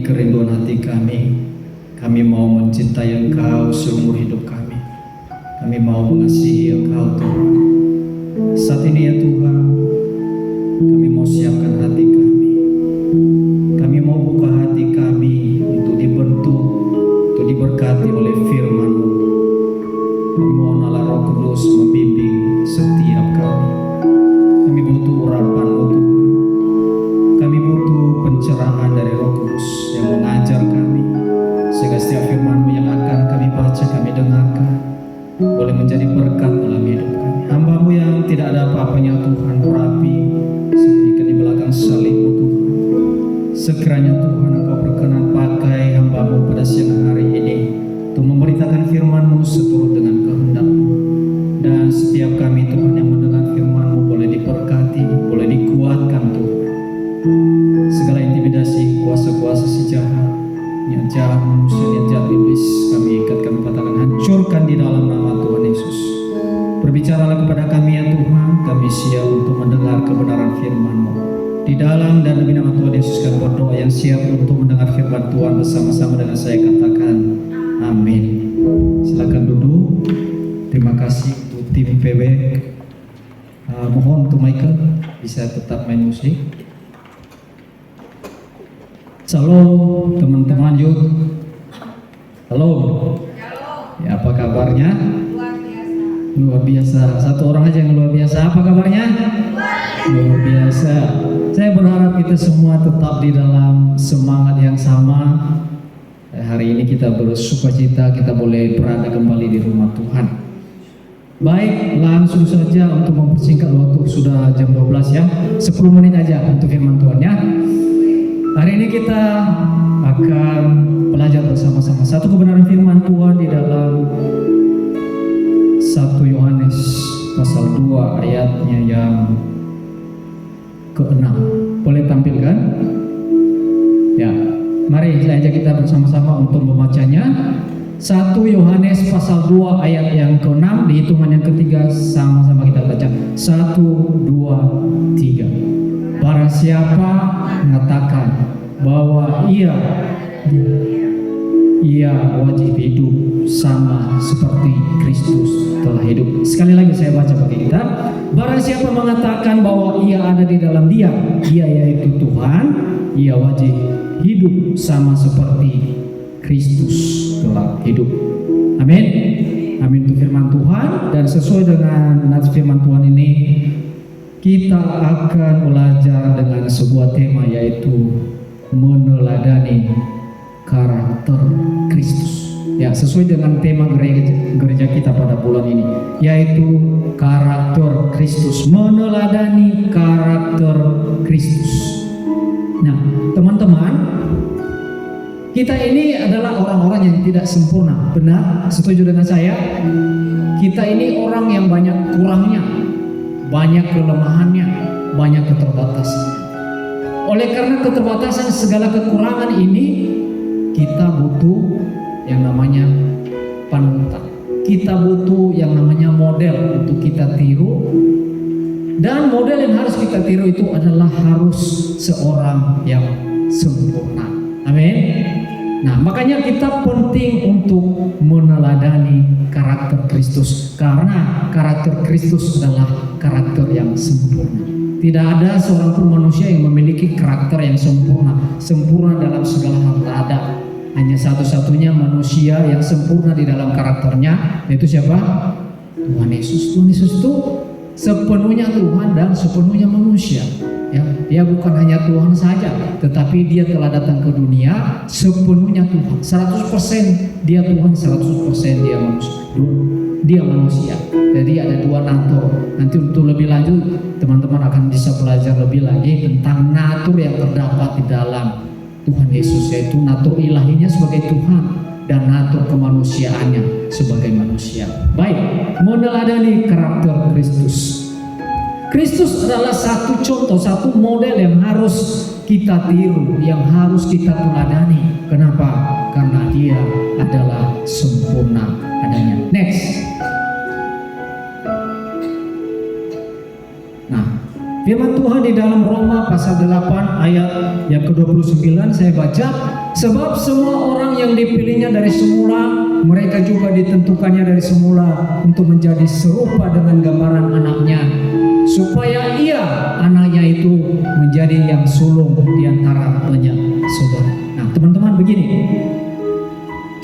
kerinduan hati kami. Kami mau mencintai Engkau seumur hidup kami. Kami mau mengasihi Engkau Tuhan. Saat ini ya Tuhan, kami mau siapkan hati kami. Kami mau buka hati kami untuk dibentuk, untuk diberkati oleh firman-Mu. Kami mohon Allah Roh Kudus membimbing setiap kami. Kami butuh urapan-Mu Tuhan. Kami butuh pencerahan dari Roh Kudus yang mengajar kami, sehingga setiap firman-Mu yang akan kami baca, kami dengarkan, boleh menjadi berkat dalam hidup kami. Hamba-Mu yang tidak ada apa-apanya Tuhan, berapi sembunyikan di belakang salib-Mu Tuhan. Sekiranya Tuhan Engkau berkenan pakai hamba-Mu pada siang hari ini untuk memberitakan firman-Mu seturut dengan kehendak-Mu. Dan setiap kami Tuhan yang mendengar firman-Mu boleh diberkati, boleh dikuatkan Tuhan. Segala intimidasi, kuasa-kuasa si jahat, niat jahat manusia, niat jahat iblis, kami ikat, kami patahkan, hancurkan di dalam nama Tuhan Yesus. Berbicaralah kepada kami ya Tuhan, kami siap untuk mendengar kebenaran firman-Mu. Di dalam dan demi nama Tuhan Yesus kami berdoa, yang siap untuk mendengar firman Tuhan bersama-sama dengan saya katakan amin. Silakan duduk. Terima kasih untuk tim PB. Mohon untuk Michael bisa tetap main musik. Shalom teman-teman youth. Halo. Ya, apa kabarnya? Luar biasa. Satu orang aja yang luar biasa. Apa kabarnya? Luar biasa. Saya berharap kita semua tetap di dalam semangat yang sama. Hari ini kita bersukacita, kita boleh berada kembali di rumah Tuhan. Baik, langsung saja untuk mempersingkat waktu, sudah jam 12 ya. 10 menit aja untuk firman Tuhan ya. Hari ini kita akan belajar bersama-sama satu kebenaran firman Tuhan di dalam 1 Yohanes pasal 2 ayatnya yang ke-6. Boleh tampilkan? Ya, mari saja kita bersama-sama untuk membacanya. 1 Yohanes pasal 2 ayat yang ke-6, di hitungan yang ketiga sama-sama kita baca. 1, 2, 3. Barang siapa mengatakan bahwa ia wajib hidup sama seperti Kristus telah hidup. Sekali lagi saya baca bagi kita. Barang siapa mengatakan bahwa ia ada di dalam Dia yaitu Tuhan, ia wajib hidup sama seperti Kristus telah hidup. Amin. Amin untuk firman Tuhan. Dan sesuai dengan nats firman Tuhan ini, kita akan belajar dengan sebuah tema, yaitu meneladani karakter Kristus. Ya, sesuai dengan tema gereja kita pada bulan ini, yaitu karakter Kristus, meneladani karakter Kristus. Nah, teman-teman, kita ini adalah orang-orang yang tidak sempurna. Benar? Setuju dengan saya? Kita ini orang yang banyak kurangnya, banyak kelemahannya, banyak keterbatasan. Oleh karena keterbatasan segala kekurangan ini, kita butuh yang namanya panutan. Kita butuh yang namanya model untuk kita tiru. Dan model yang harus kita tiru itu adalah harus seorang yang sempurna. Amin. Nah, makanya kita penting untuk meneladani karakter Kristus, karena karakter Kristus adalah karakter yang sempurna. Tidak ada seorang pun manusia yang memiliki karakter yang sempurna. Sempurna dalam segala hal tak ada. Hanya satu-satunya manusia yang sempurna di dalam karakternya, yaitu siapa? Tuhan Yesus. Tuhan Yesus itu sepenuhnya Tuhan dan sepenuhnya manusia. Ya, dia bukan hanya Tuhan saja, tetapi dia telah datang ke dunia sepenuhnya Tuhan. 100% dia Tuhan, 100% dia manusia. Dia manusia. Jadi ada dua natur. Nanti untuk lebih lanjut teman-teman akan bisa belajar lebih lagi tentang natur yang terdapat di dalam Tuhan Yesus, yaitu natur ilahinya sebagai Tuhan dan natur kemanusiaannya sebagai manusia. Baik, meneladani karakter Kristus. Kristus adalah satu contoh, satu model yang harus kita tiru, yang harus kita teladani. Kenapa? Karena dia adalah sempurna adanya. Next. Nah, Firman Tuhan di dalam Roma pasal 8 ayat yang ke-29 saya baca, sebab semua orang yang dipilihnya dari semula, mereka juga ditentukannya dari semula untuk menjadi serupa dengan gambaran anaknya, supaya ia, anaknya itu, menjadi yang sulung di antara banyak saudara. Nah teman-teman, begini,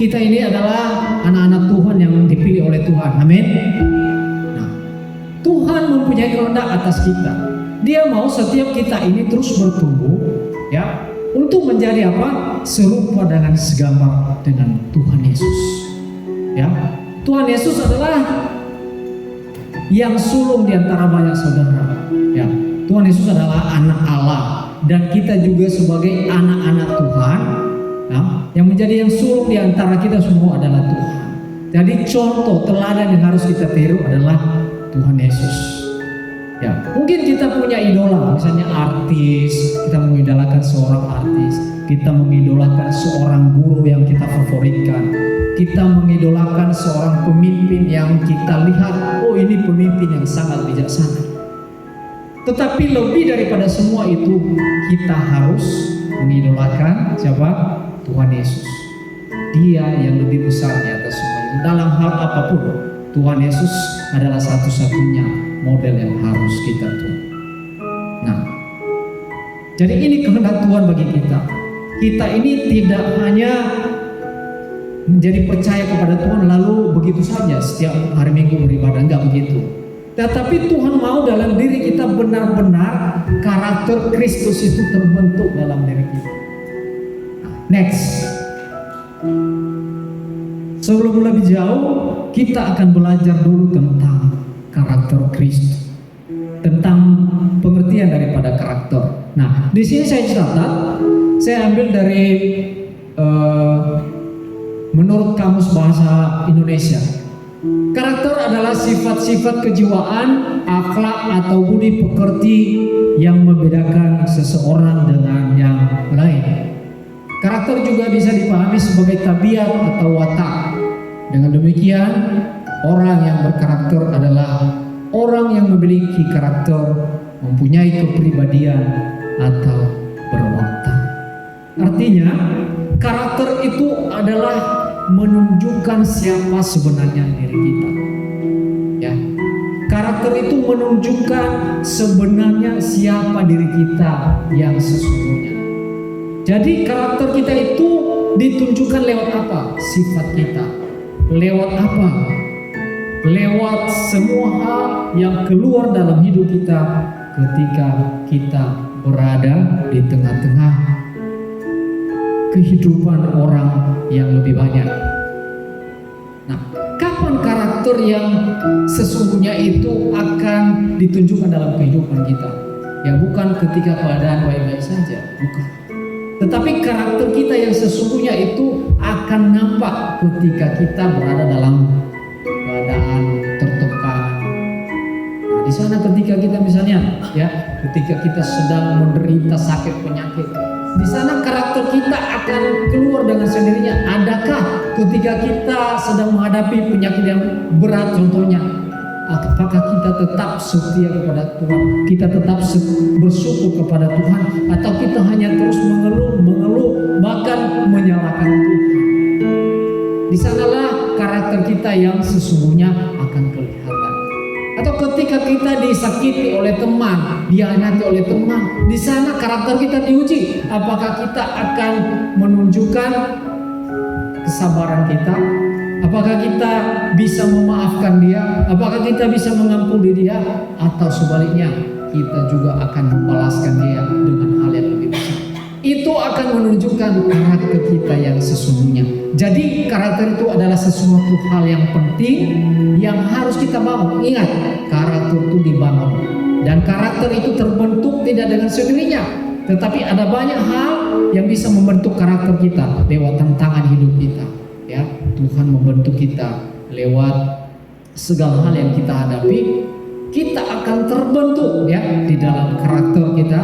kita ini adalah anak-anak Tuhan yang dipilih oleh Tuhan, amin. Nah, Tuhan mempunyai kehendak atas kita. Dia mau setiap kita ini terus bertumbuh, ya, untuk menjadi apa? Serupa dengan segambar dengan Tuhan Yesus. Ya, Tuhan Yesus adalah yang sulung di antara banyak saudara. Ya, Tuhan Yesus adalah anak Allah dan kita juga sebagai anak-anak Tuhan, ya, yang menjadi yang sulung di antara kita semua adalah Tuhan. Jadi contoh teladan yang harus kita tiru adalah Tuhan Yesus. Ya, mungkin kita punya idola, misalnya artis, kita mengidolakan seorang artis, kita mengidolakan seorang guru yang kita favoritkan, kita mengidolakan seorang pemimpin yang kita lihat, oh ini pemimpin yang sangat bijaksana. Tetapi lebih daripada semua itu, kita harus mengidolakan siapa? Tuhan Yesus. Dia yang lebih besar di atas semua itu. Dalam hal apapun, Tuhan Yesus adalah satu-satunya model yang harus kita tuh. Nah, jadi ini kehendak Tuhan bagi kita. Kita ini tidak hanya menjadi percaya kepada Tuhan lalu begitu saja setiap hari Minggu beribadah, enggak begitu. Tetapi Tuhan mau dalam diri kita benar-benar karakter Kristus itu terbentuk dalam diri kita. Next, sebelum lebih jauh, kita akan belajar dulu tentang karakter Kristus, tentang pengertian daripada karakter. Nah, di sini saya catat, saya ambil dari menurut Kamus Bahasa Indonesia. Karakter adalah sifat-sifat kejiwaan, akhlak atau budi pekerti yang membedakan seseorang dengan yang lain. Karakter juga bisa dipahami sebagai tabiat atau watak. Dengan demikian, orang yang berkarakter adalah orang yang memiliki karakter, mempunyai kepribadian atau berwatak. Artinya, karakter itu adalah menunjukkan siapa sebenarnya diri kita. Ya, karakter itu menunjukkan sebenarnya siapa diri kita yang sesungguhnya. Jadi karakter kita itu ditunjukkan lewat apa? Sifat kita. Lewat apa? Lewat semua hal yang keluar dalam hidup kita ketika kita berada di tengah-tengah kehidupan orang yang lebih banyak. Nah, kapan karakter yang sesungguhnya itu akan ditunjukkan dalam kehidupan kita? Ya bukan ketika keadaan baik-baik saja, bukan. Tetapi karakter kita yang sesungguhnya itu akan nampak ketika kita berada dalam keadaan tertekan. Nah, di sana ketika kita misalnya, ya, ketika kita sedang menderita sakit penyakit, di sana karakter kita akan keluar dengan sendirinya. Adakah ketika kita sedang menghadapi penyakit yang berat, contohnya, apakah kita tetap setia kepada Tuhan? Kita tetap bersyukur kepada Tuhan, atau kita hanya terus mengeluh, bahkan menyalahkan Tuhan? Di sanalah karakter kita yang sesungguhnya akan kelihatan. Atau ketika kita disakiti oleh teman, dihianati oleh teman, di sana karakter kita diuji. Apakah kita akan menunjukkan kesabaran kita? Apakah kita bisa memaafkan dia? Apakah kita bisa mengampuni dia? Atau sebaliknya, kita juga akan membalaskan dia dengan hal yang lebih besar? Itu akan menunjukkan karakter kita yang sesungguhnya. Jadi karakter itu adalah sesuatu hal yang penting yang harus kita bangun. Ingat, karakter itu dibangun. Dan karakter itu terbentuk tidak dengan sendirinya. Tetapi ada banyak hal yang bisa membentuk karakter kita lewat tantangan hidup kita. Ya, Tuhan membentuk kita lewat segala hal yang kita hadapi. Kita akan terbentuk ya di dalam karakter kita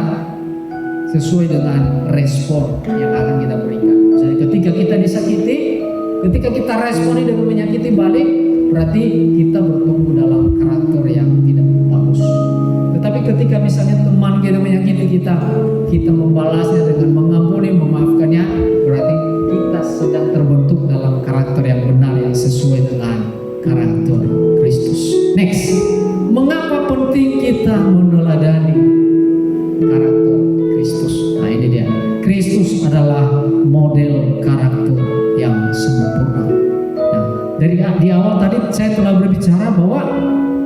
sesuai dengan respon yang akan kita berikan. Misalnya ketika kita disakiti, ketika kita responi dengan menyakiti balik, berarti kita bertumbuh dalam karakter yang tidak bagus. Tetapi Tapi ketika misalnya teman kita menyakiti kita, kita membalasnya dengan mengampuni, memaafkannya, berarti kita sedang terbentuk dalam karakter yang benar yang sesuai dengan karakter Kristus. Next, mengapa penting kita meneladani karakter Kristus? Nah ini dia, Kristus adalah model karakter yang sempurna. Nah, di awal tadi saya telah berbicara bahwa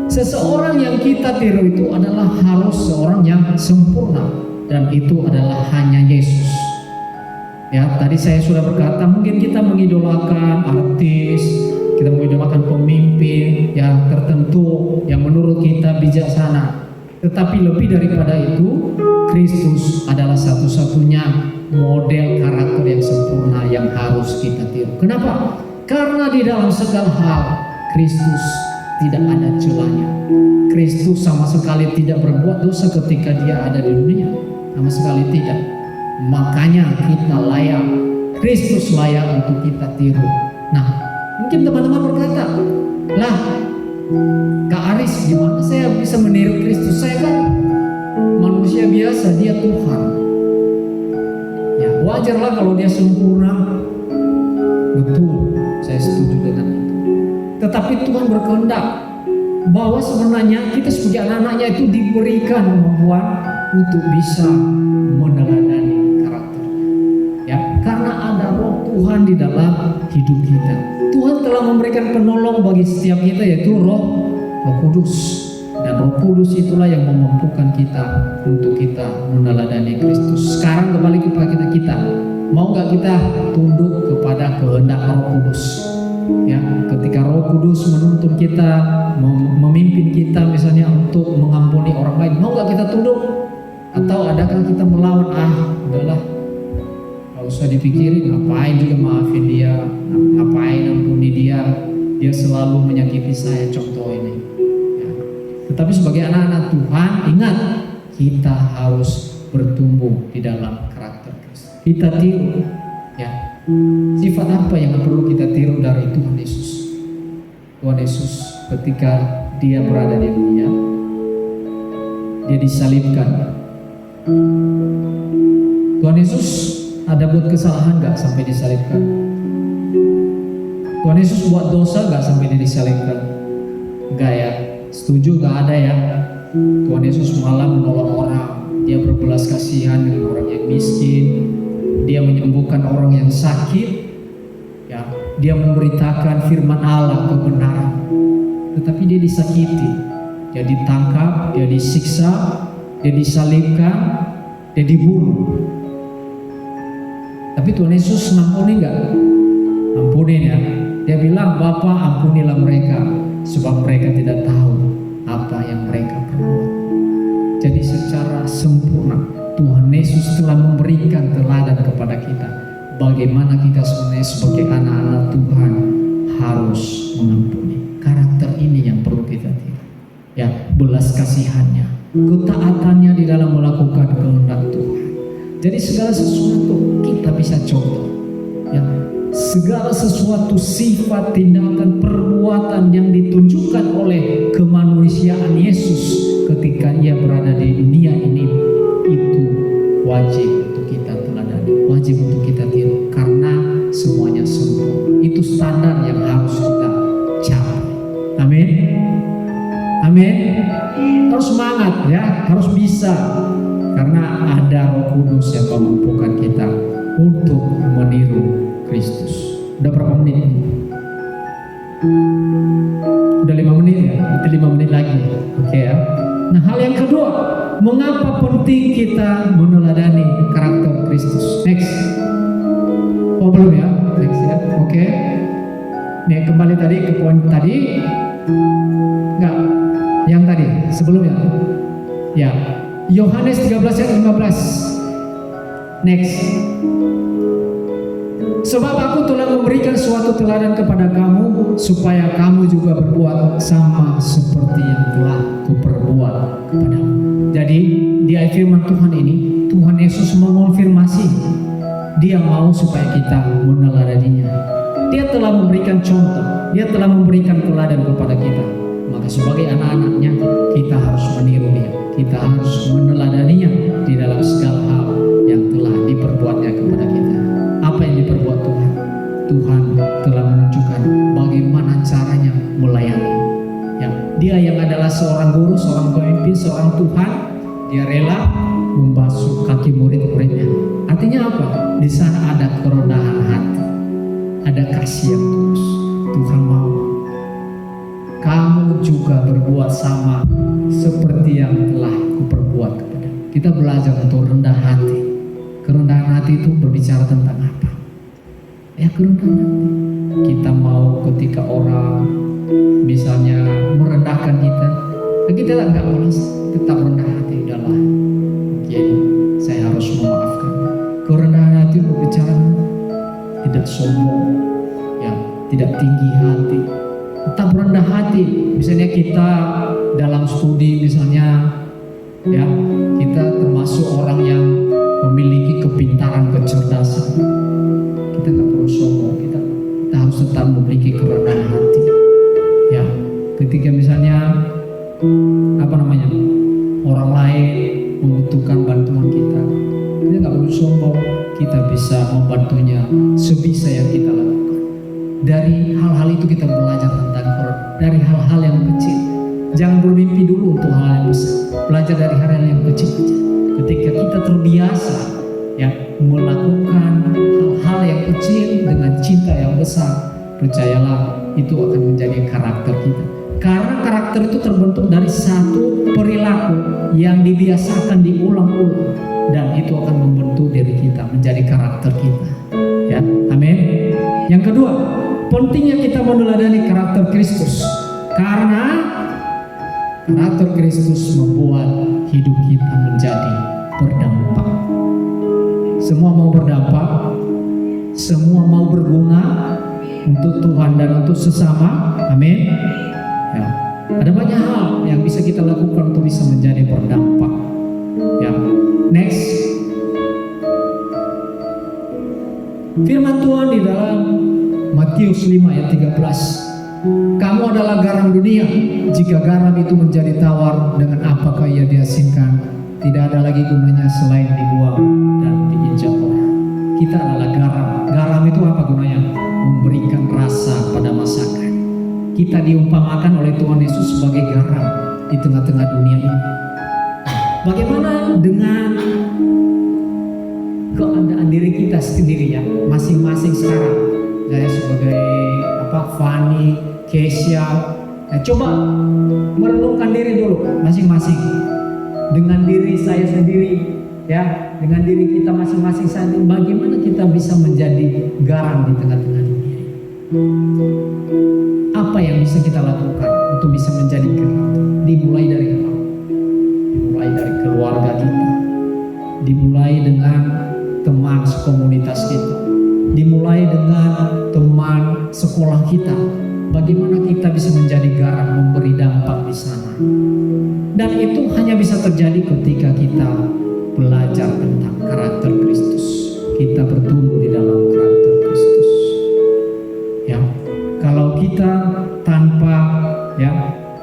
seseorang yang kita tiru itu adalah harus seorang yang sempurna, dan itu adalah hanya Yesus. Ya, tadi saya sudah berkata mungkin kita mengidolakan artis, kita mengidolakan pemimpin yang tertentu yang menurut kita bijaksana. Tetapi lebih daripada itu, Kristus adalah satu-satunya model karakter yang sempurna yang harus kita tiru. Kenapa? Karena di dalam segala hal Kristus tidak ada celahnya. Kristus sama sekali tidak berbuat dosa ketika dia ada di dunia, sama sekali tidak. Makanya kita layak, Kristus layak untuk kita tiru. Nah, mungkin teman-teman berkata, lah Kak Aris, gimana saya bisa meniru Kristus? Saya kan manusia biasa, dia Tuhan. Ya wajarlah kalau dia sempurna. Betul, saya setuju dengan itu. Tetapi Tuhan berkehendak bahwa sebenarnya kita sebagai anak-anaknya itu diberikan kemampuan untuk bisa meneladani karakternya. Ya, karena ada Roh Tuhan di dalam hidup kita. Tuhan telah memberikan penolong bagi setiap kita, yaitu Roh Kudus. Dan Roh Kudus itulah yang memampukan kita untuk kita meneladani Kristus. Sekarang kembali kepada kita. Mau gak kita tunduk kepada kehendak Roh Kudus? Ya, ketika Roh Kudus menuntun kita, memimpin kita misalnya untuk mengampuni orang lain, mau gak kita tunduk? Atau adakah kita melawan? Udahlah, gak usah dipikirin, ngapain juga maafin dia, ngapain ampuni dia, dia selalu menyakiti saya, contoh ini. Ya. Tetapi sebagai anak-anak Tuhan, ingat, kita harus bertumbuh di dalam karakter Kristus. Kita tiru, ya. Sifat apa yang perlu kita tiru dari Tuhan Yesus? Tuhan Yesus ketika dia berada di dunia, dia disalibkan. Tuhan Yesus ada buat kesalahan gak sampai disalibkan? Tuhan Yesus buat dosa gak sampai dia disalibkan? Enggak ya? Setuju gak ada ya? Tuhan Yesus malah menolong orang, dia berbelas kasihan dengan orang yang miskin, dia menyembuhkan orang yang sakit, ya, dia memberitakan firman Allah kebenaran. Tetapi dia disakiti, dia ditangkap, dia disiksa, dia disalibkan, dia dibunuh. Tapi Tuhan Yesus ampuni enggak? Ampunin ya. Dia bilang, Bapa ampunilah mereka, sebab mereka tidak tahu apa yang mereka perbuat. Jadi secara sempurna Tuhan Yesus telah memberikan teladan kepada kita bagaimana kita sebenarnya sebagai anak-anak Tuhan harus mengampuni. Karakter ini yang perlu kita tiru. Ya, belas kasihannya, ketaatannya di dalam melakukan kehendak Tuhan. Jadi segala sesuatu kita bisa contoh. Ya, segala sesuatu sifat, tindakan, perbuatan yang ditunjukkan oleh kemanusiaan Yesus ketika ia berada di dunia ini, itu wajib untuk kita teladani, wajib untuk kita tiru, karena semuanya sempurna. Itu standar yang harus kita capai. Amin. Amin. Harus semangat ya, harus bisa, karena ada Roh Kudus yang memampukan kita untuk meniru Kristus. Udah berapa menit? Udah 5 menit ya? Itu 5 menit lagi. Oke ya. Nah, hal yang kedua, mengapa penting kita meneladani karakter Kristus? Next. Oh belum ya? Next ya. Oke. Nih kembali tadi ke poin tadi. Enggak. Yang tadi sebelumnya. Ya. Yohanes 13 ayat 15. Next. Sebab aku telah memberikan suatu teladan kepada kamu, supaya kamu juga berbuat sama seperti yang telah kuperbuat kepadamu. Jadi di ayat firman Tuhan ini, Tuhan Yesus mengonfirmasi dia mau supaya kita meneladaninya. Dia telah memberikan contoh, dia telah memberikan teladan kepada kita. Maka Nah, sebagai anak-anaknya kita harus meniru dia, kita harus meneladaninya di dalam segala hal yang telah diperbuatnya kepada kita. Apa yang diperbuat Tuhan? Tuhan telah menunjukkan bagaimana caranya melayani. Ya, dia yang adalah seorang guru, seorang pemimpin, seorang Tuhan, dia rela membasuh kaki murid-muridnya. Artinya apa? Di sana ada kerendahan hati, ada kasih yang tulus. Tuhan mau kamu juga berbuat sama seperti yang telah kuperbuat kepada. Kita belajar untuk rendah hati. Kerendahan hati itu berbicara tentang apa? Ya, kerendahan hati. Kita mau ketika orang misalnya merendahkan kita, kita nggak balas, tetap rendah hati. Udahlah, mungkin saya harus memaafkan. Kerendahan hati berbicara tidak sombong, ya, tidak tinggi hati, tetap rendah hati. Misalnya kita dalam studi misalnya, ya, kita termasuk orang yang memiliki kepintaran, kecerdasan. Kita nggak perlu sombong, kita harus tetap memiliki kerendahan hati. Ya, ketika misalnya orang lain membutuhkan bantuan kita nggak perlu sombong, kita bisa membantunya sebisa yang kita lakukan. Dari hal-hal itu kita belajar tentang Quran, dari hal-hal yang kecil. Jangan bermimpi dulu untuk hal yang besar, belajar dari hal-hal yang kecil aja. Ketika kita terbiasa ya melakukan hal-hal yang kecil dengan cinta yang besar, percayalah itu akan menjadi karakter kita. Karena karakter itu terbentuk dari satu perilaku yang dibiasakan diulang-ulang, dan itu akan membentuk diri kita menjadi karakter kita. Ya, amin. Yang kedua, pentingnya kita meneladani karakter Kristus, karena karakter Kristus membuat hidup kita menjadi berdampak. Semua mau berdampak, semua mau berguna untuk Tuhan dan untuk sesama. Amin. Ya, ada banyak hal yang bisa kita lakukan untuk bisa menjadi berdampak. Ya, next. Firman Tuhan di dalam Matius 5 ayat 13. Kamu adalah garam dunia. Jika garam itu menjadi tawar, dengan apakah ia diasinkan? Tidak ada lagi gunanya selain dibuang dan diinjak orang. Kita adalah garam. Garam itu apa gunanya? Memberikan rasa pada masakan. Kita diumpamakan oleh Tuhan Yesus sebagai garam di tengah-tengah dunia ini. Bagaimana dengan keadaan diri kita sendiri ya, masing-masing sekarang? Saya sebagai Fani, Kesia, coba merenungkan diri dulu masing-masing. Dengan diri saya sendiri, ya, dengan diri kita masing-masing saat ini, bagaimana kita bisa menjadi garam di tengah-tengah dunia ini? Apa yang bisa kita lakukan untuk bisa menjadi garam? Dimulai dari apa? Dimulai dari keluarga kita, dimulai dengan teman sekomunitas kita, dimulai dengan teman sekolah kita. Bagaimana kita bisa menjadi garam, memberi dampak di sana? Dan itu hanya bisa terjadi ketika kita belajar tentang karakter Kristus. Kita bertumbuh di dalam karakter Kristus. Ya, kalau kita tanpa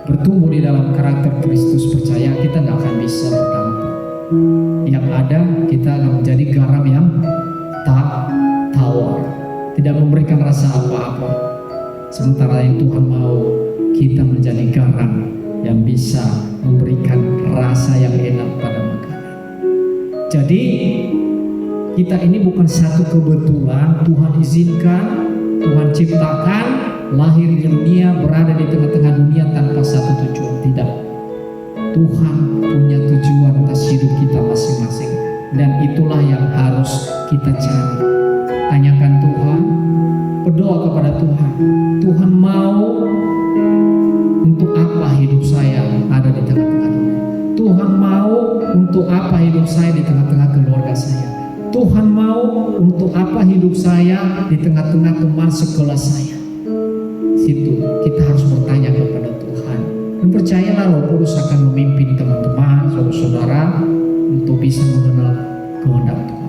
bertumbuh di dalam karakter Kristus, percaya kita nggak akan bisa berdampak. Yang ada kita akan menjadi garam yang tak tawar, tidak memberikan rasa apa-apa. Sementara yang Tuhan mau kita menjadi garam yang bisa memberikan rasa yang enak pada makanan. Jadi kita ini bukan satu kebetulan, Tuhan izinkan, Tuhan ciptakan, lahir di dunia, berada di tengah-tengah dunia tanpa satu tujuan. Tidak. Tuhan punya tujuan atas hidup kita masing-masing, dan itulah yang harus kita cari. Tanyakan Tuhan, berdoa kepada Tuhan. Tuhan mau untuk apa hidup saya ada di tengah-tengah dunia? Tuhan mau untuk apa hidup saya di tengah-tengah keluarga saya? Tuhan mau untuk apa hidup saya di tengah-tengah teman sekolah saya? Situ kita harus bertanya kepada Tuhan. Dan percayalah Roh Kudus akan memimpin teman-teman, saudara-saudara untuk bisa mengenal kehendak Tuhan.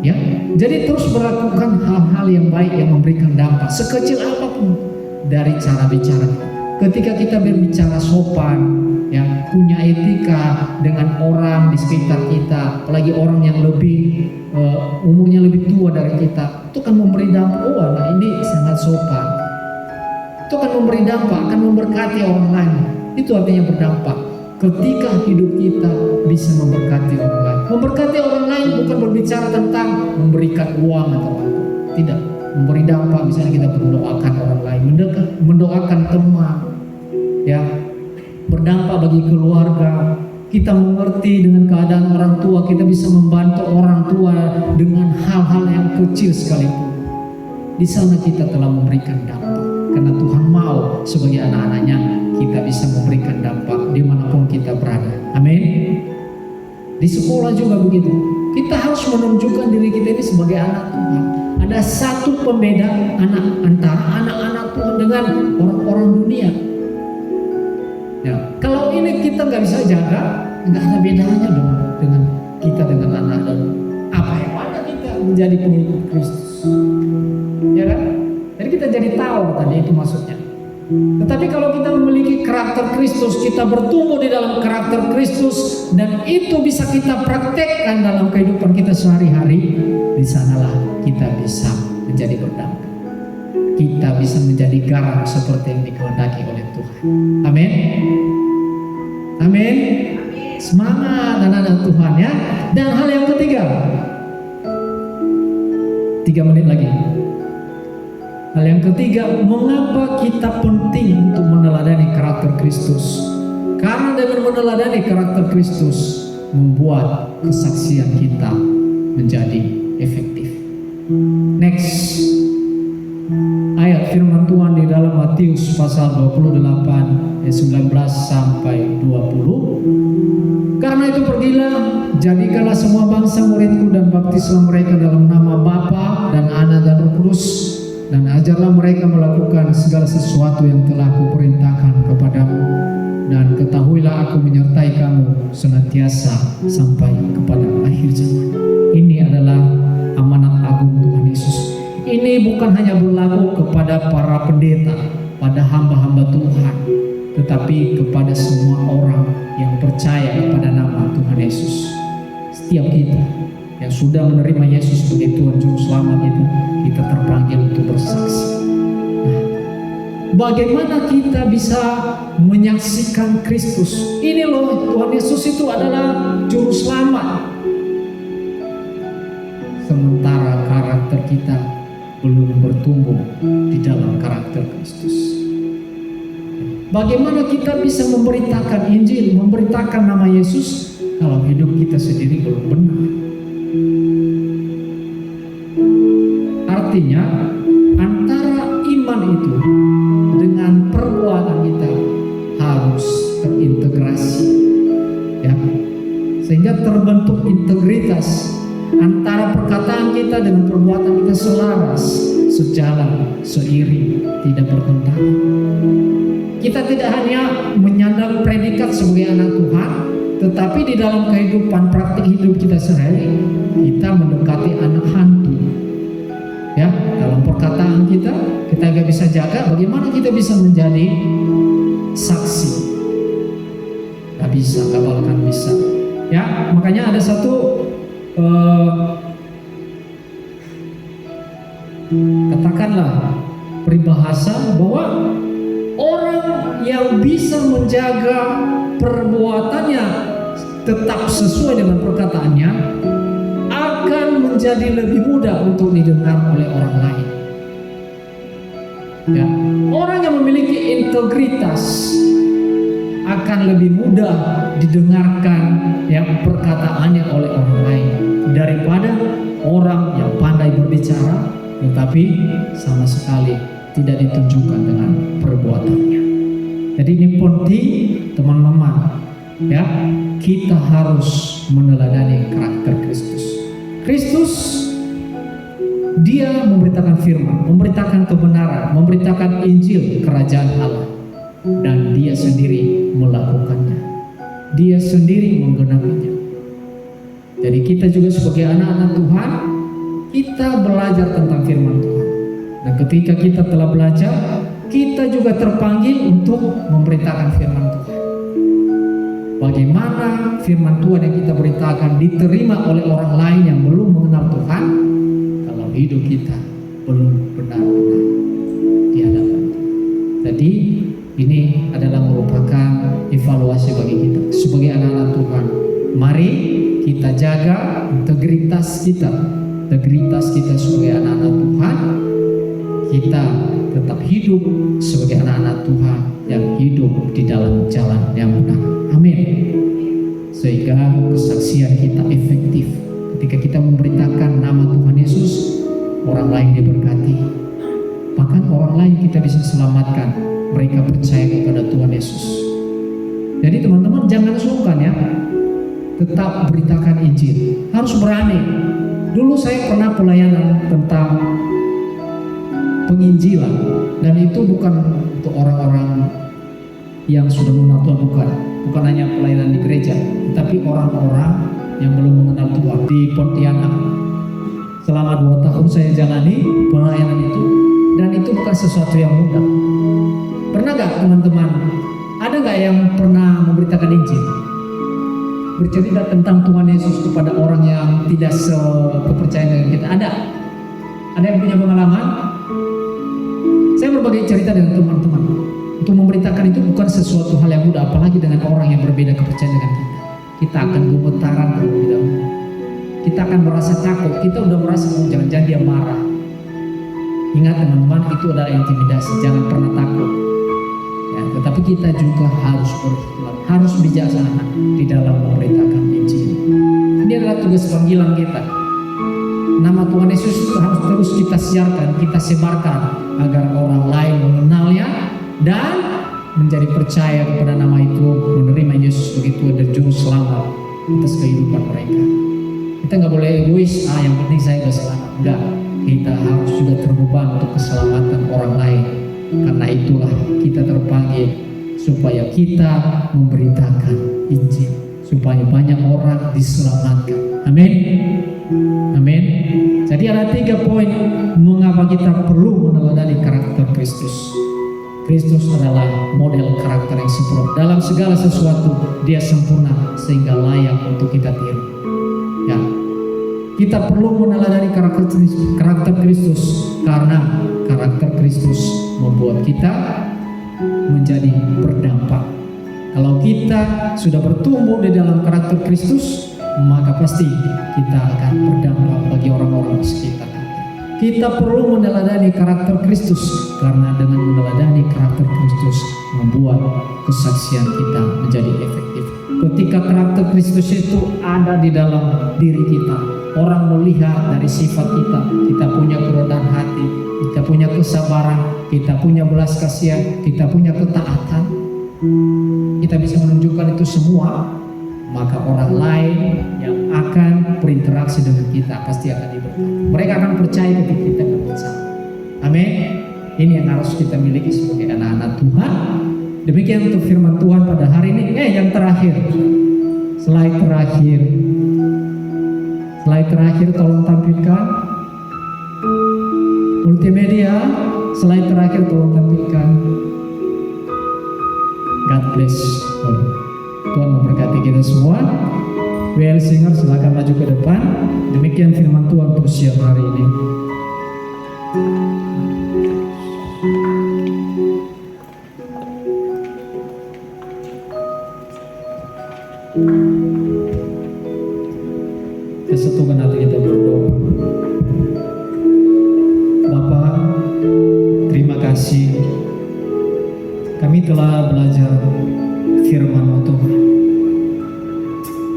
Ya, jadi terus melakukan hal-hal yang baik yang memberikan dampak sekecil apapun, dari cara bicara, Ketika kita berbicara sopan, ya, punya etika dengan orang di sekitar kita, apalagi orang yang lebih umurnya lebih tua dari kita, itu kan memberi dampak. Oh, anak ini sangat sopan. Itu kan memberi dampak, akan memberkati orang lain. Itu artinya berdampak. Ketika hidup kita bisa memberkati orang lain. Memberkati orang lain bukan berbicara tentang memberikan uang atau apa. Tidak. Memberi dampak, misalnya kita mendoakan orang lain, mendoakan teman, ya, berdampak bagi keluarga. Kita mengerti dengan keadaan orang tua, kita bisa membantu orang tua dengan hal-hal yang kecil sekalipun. Di sana kita telah memberikan dampak, karena Tuhan mau sebagai anak-anaknya kita bisa memberikan dampak dimanapun kita berada. Amin. Di sekolah juga begitu. Kita harus menunjukkan diri kita ini sebagai anak Tuhan. Ada satu pembeda antara anak-anak Tuhan dengan orang-orang dunia. Ya, kalau ini kita nggak bisa jaga, nggak ada bedanya dong dengan kita dengan anak dan apa yang mana kita menjadi pengikut Kristus, ya kan? Jadi kita jadi tahu tadi itu maksudnya. Tetapi kalau kita memiliki karakter Kristus, kita bertumbuh di dalam karakter Kristus, dan itu bisa kita praktekkan dalam kehidupan kita sehari-hari, di sanalah kita bisa menjadi berdampak. Kita bisa menjadi garam seperti yang dikehendaki oleh Tuhan. Amin. Amin. Semangat anak-anak Tuhan, ya. Dan hal yang ketiga, 3 menit lagi. Hal yang ketiga, mengapa kita penting untuk meneladani karakter Kristus? Karena dengan meneladani karakter Kristus membuat kesaksian kita menjadi efektif. Next, ayat firman Tuhan di dalam Matius pasal 28 ayat 19 sampai 20. Karena itu pergilah, jadikanlah semua bangsa muridku dan baptislah mereka dalam nama Bapa dan Anak dan Roh Kudus, dan ajarlah mereka melakukan segala sesuatu yang telah kuperintahkan kepadamu, dan ketahuilah aku menyertai kamu senantiasa sampai kepada akhir zaman. Ini adalah amanat agung Tuhan Yesus. Ini bukan hanya berlaku kepada para pendeta, pada hamba-hamba Tuhan, tetapi kepada semua orang yang percaya kepada nama Tuhan Yesus. Setiap kita yang sudah menerima Yesus sebagai Tuhan Juru Selamat itu, kita terpanggil untuk bersaksi. Nah, bagaimana kita bisa menyaksikan Kristus? Ini loh, Tuhan Yesus itu adalah Juru Selamat. Sementara karakter kita belum bertumbuh di dalam karakter Kristus. Bagaimana kita bisa memberitakan Injil, memberitakan nama Yesus, kalau hidup kita sendiri belum benar? Artinya antara iman itu dengan perbuatan kita harus terintegrasi, ya, sehingga terbentuk integritas antara perkataan kita dengan perbuatan kita selaras, sejalan, seiring, tidak bertentangan. Kita tidak hanya menyandang predikat sebagai anak Tuhan, tetapi di dalam kehidupan praktik hidup kita sehari, kita mendekati anak hantu. Ya, dalam perkataan kita gak bisa jaga, bagaimana kita bisa menjadi saksi? Gak bisa, gak bakalan bisa. Ya, makanya ada satu katakanlah peribahasa bahwa orang yang bisa menjaga perbuatannya tetap sesuai dengan perkataannya akan menjadi lebih mudah untuk didengar oleh orang lain. Ya, orang yang memiliki integritas akan lebih mudah didengarkan, ya, perkataannya oleh orang lain daripada orang yang pandai berbicara tetapi sama sekali tidak ditunjukkan dengan perbuatannya. Jadi ini penting teman-teman, ya, kita harus meneladani karakter Kristus. Kristus, dia memberitakan firman, memberitakan kebenaran, memberitakan Injil kerajaan Allah, dan dia sendiri melakukannya. Dia sendiri menggenapinya. Jadi kita juga sebagai anak-anak Tuhan, kita belajar tentang firman Tuhan. Dan ketika kita telah belajar, kita juga terpanggil untuk memberitakan firman Tuhan. Bagaimana firman Tuhan yang kita beritakan diterima oleh orang lain yang belum mengenal Tuhan kalau hidup kita belum benar-benar di hadapan Tuhan. Jadi ini adalah merupakan evaluasi bagi kita sebagai anak-anak Tuhan. Mari kita jaga integritas kita sebagai anak-anak Tuhan. Kita tetap hidup sebagai anak-anak Tuhan yang hidup di dalam jalan yang benar. Amin. Sehingga kesaksian kita efektif. Ketika kita memberitakan nama Tuhan Yesus, orang lain diberkati. Bahkan orang lain kita bisa selamatkan. Mereka percaya kepada Tuhan Yesus. Jadi teman-teman jangan sungkan ya. Tetap beritakan Injil. Harus berani. Dulu saya pernah pelayanan tentang penginjilan, dan itu bukan untuk orang-orang yang sudah mengenal Tuhan, bukan hanya pelayanan di gereja, tapi orang-orang yang belum mengenal Tuhan. Di Pontianak selama 2 tahun saya jalani pelayanan itu, dan itu bukan sesuatu yang mudah. Pernah gak teman-teman, ada gak yang pernah memberitakan Injil, bercerita tentang Tuhan Yesus kepada orang yang tidak sekepercayaan dengan kita? Ada yang punya pengalaman? Saya berbagi cerita dengan teman-teman. Untuk memberitakan itu bukan sesuatu hal yang mudah, apalagi dengan orang yang berbeda kepercayaan dengan kita. Kita akan gemetaran terlebih dahulu. Kita akan merasa takut. Kita udah merasa jangan-jangan dia marah. Ingat teman-teman, itu adalah intimidasi. Jangan pernah takut. Ya, tetapi kita juga harus berhikmat, harus bijaksana di dalam memberitakan Injil. Ini adalah tugas panggilan kita. Nama Tuhan Yesus itu harus terus kita siarkan, kita sebarkan agar orang lain mengenalnya dan menjadi percaya kepada nama itu, menerima Yesus sebagai Tuhan dan Juru Selamat atas kehidupan mereka. Kita nggak boleh egois, yang penting saya sudah selamat. Enggak, kita harus juga terbeban untuk keselamatan orang lain. Karena itulah kita terpanggil supaya kita memberitakan Injil, supaya banyak orang diselamatkan. Amin. Amin. Jadi ada 3 poin mengapa kita perlu meneladani karakter Kristus. Kristus adalah model karakter yang sempurna. Dalam segala sesuatu dia sempurna sehingga layak untuk kita tiru. Ya, kita perlu meneladani karakter Kristus karena karakter Kristus membuat kita menjadi berdampak. Kalau kita sudah bertumbuh di dalam karakter Kristus, maka pasti kita akan berdampak bagi orang-orang di sekitar kita. Kita perlu meneladani karakter Kristus karena dengan meneladani karakter Kristus membuat kesaksian kita menjadi efektif. Ketika karakter Kristus itu ada di dalam diri kita, orang melihat dari sifat kita punya kerendahan hati, kita punya kesabaran, kita punya belas kasihan, kita punya ketaatan. Kita bisa menunjukkan itu semua, maka orang lain yang akan berinteraksi dengan kita pasti akan diberkati. Mereka akan percaya ketika kita bersama. Amin. Ini yang harus kita miliki sebagai anak-anak Tuhan. Demikian untuk firman Tuhan pada hari ini. Yang terakhir, slide terakhir tolong tampilkan. Multimedia, slide terakhir tolong tampilkan. God bless. Tuhan memberkati kita semua. WL Singer silakan maju ke depan. Demikian firman Tuhan untuk siang hari ini. Kita satukan hati kita berdoa. Bapa, terima kasih. Kami telah belajar firman-Mu Tuhan.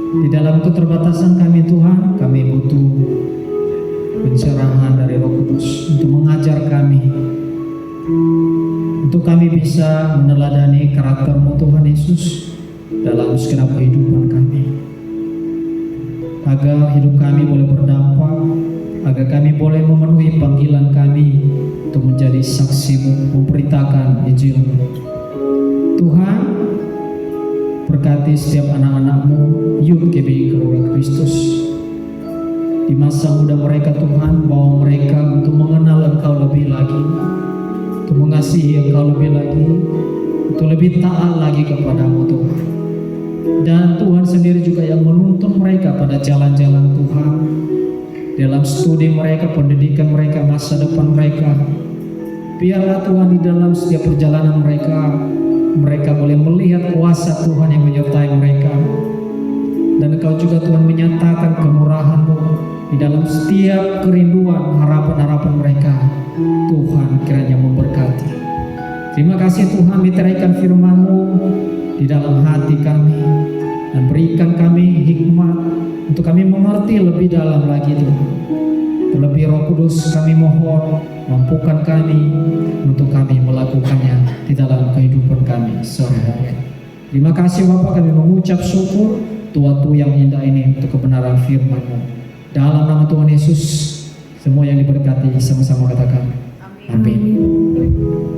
Di dalam keterbatasan kami Tuhan, kami butuh pencerahan dari Roh Kudus untuk mengajar kami, untuk kami bisa meneladani karakter-Mu Tuhan Yesus dalam segenap kehidupan kami, agar hidup kami boleh berdampak, agar kami boleh memenuhi panggilan kami untuk menjadi saksi-Mu, memberitakan Injil-Mu. Tuhan, berkati setiap anak-anak-Mu, Youth GBI Keluarga Kristus. Di masa muda mereka Tuhan, bawa mereka untuk mengenal Engkau lebih lagi, untuk mengasihi Engkau lebih lagi, untuk lebih taat lagi kepadamu Tuhan. Dan Tuhan sendiri juga yang menuntun mereka pada jalan-jalan Tuhan, dalam studi mereka, pendidikan mereka, masa depan mereka. Biarlah Tuhan di dalam setiap perjalanan mereka, mereka boleh melihat kuasa Tuhan yang menyertai mereka. Dan Engkau juga Tuhan menyatakan kemurahan-Mu di dalam setiap kerinduan, harapan-harapan mereka. Tuhan kiranya memberkati. Terima kasih Tuhan, diteraikan firman-Mu di dalam hati kami, dan berikan kami hikmat untuk kami mengerti lebih dalam lagi Tuhan. Terlebih Roh Kudus kami mohon, mampukan kami untuk kami melakukannya di dalam kehidupan kami sehari-hari. Terima kasih Bapa, kami mengucap syukur waktu yang indah ini untuk kebenaran firman-Mu. Dalam nama Tuhan Yesus, semua yang diberkati sama-sama katakan amin.